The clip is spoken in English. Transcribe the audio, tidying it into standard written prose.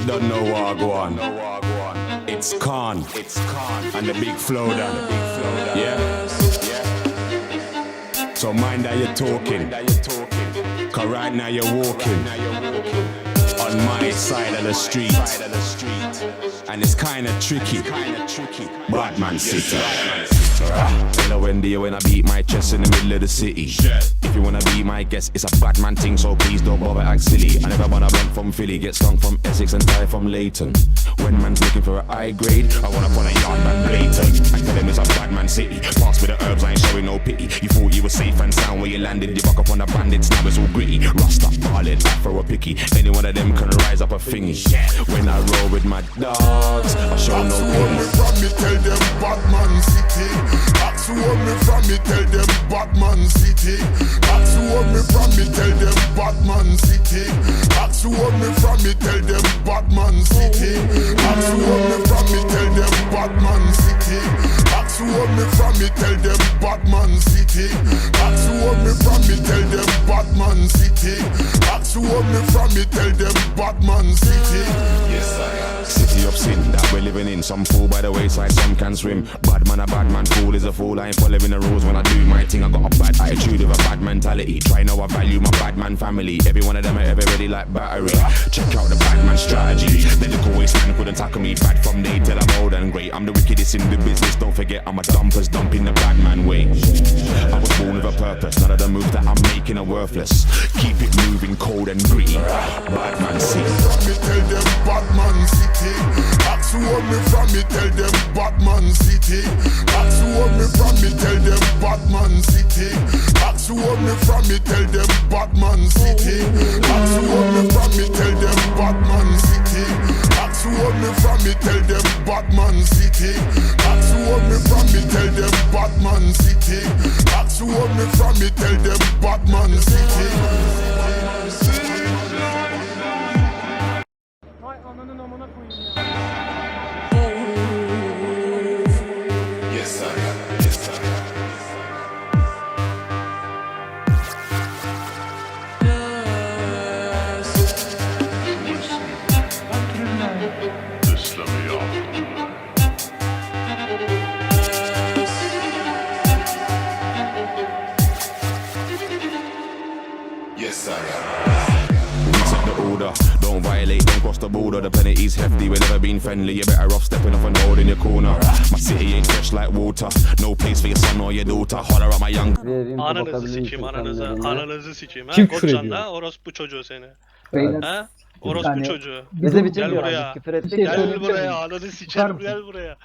don't know what I go on. It's Khan. And the big flow down. Yeah. So mind that you're talking. Cause right now you're walking on my side of the street. And it's kinda tricky. Batman City. Hello Wendy, when I beat my chest in the middle of the city. If you wanna be my guest, it's a Batman thing, so please don't bother act silly. I never wanna blunt from Philly, get stunk from Essex and tie from Leighton. When man's looking for a high grade, I wanna put a yard man blatant. I tell them it's a Batman City. Pass with the herbs, I ain't showing no pity. You thought you were safe and sound where you landed. You buck up on the bandits, now it's all gritty. Rasta, ballin', afro a picky. Any one of them can rise up a thingy. When I roll with my dogs, I show no pity. From me tell them Batman City. That's who me from me tell them Batman City. That's who me from me tell them Batman City. That's who me from me tell them Batman City. That's who me from me tell them Batman City. That's who me from me tell them Batman City. That's who me from me tell them Batman City. That's who me from me tell them Batman City. Yes I am. City of sin that we're living in. Some fool by the wayside, some can swim. Bad man, a bad man, fool is a fool. I ain't following the rules when I do my thing. I got a bad attitude with a bad mentality. Try know I value my bad man family. Every one of them are ever ready like battery. Check out the bad man strategy. The little waste man couldn't tackle me. Bad from day till I'm old and great. I'm the wickedest in the business. Don't forget I'm a dumpers dumping the bad man way. I was born with a purpose. None of the moves that I'm making are worthless. Keep it moving cold and gritty. Bad man city. From me tell them Batman City. That's who me from me tell them Batman City. That's who me from me tell them Batman City. That's who me from me tell them Batman City. That's who me from me tell them Batman City. That's who me from me tell them Batman City. That's who me from me tell them Batman City. That's who me from me tell them Batman City. Hay ananın amına koyayım ya. Yes sir. Yes sir. Yes sir. Set the order, don't violate, don't cross the border. The penalty's hefty, we've never been friendly. You're better off stepping off and holding your corner. My city ain't fresh like water. No place for your son or your daughter. Holler at my young. Ananızı sikeyim ananızı sikeyim ha. Kim küfür Koçan ediyor? ha orospu çocuğu seni. Beyler, Ha? Bir Orospu saniye. çocuğu. bize bir Gel diyor buraya. abi, küfür ettik. Gel buraya ananı sikerim gel buraya.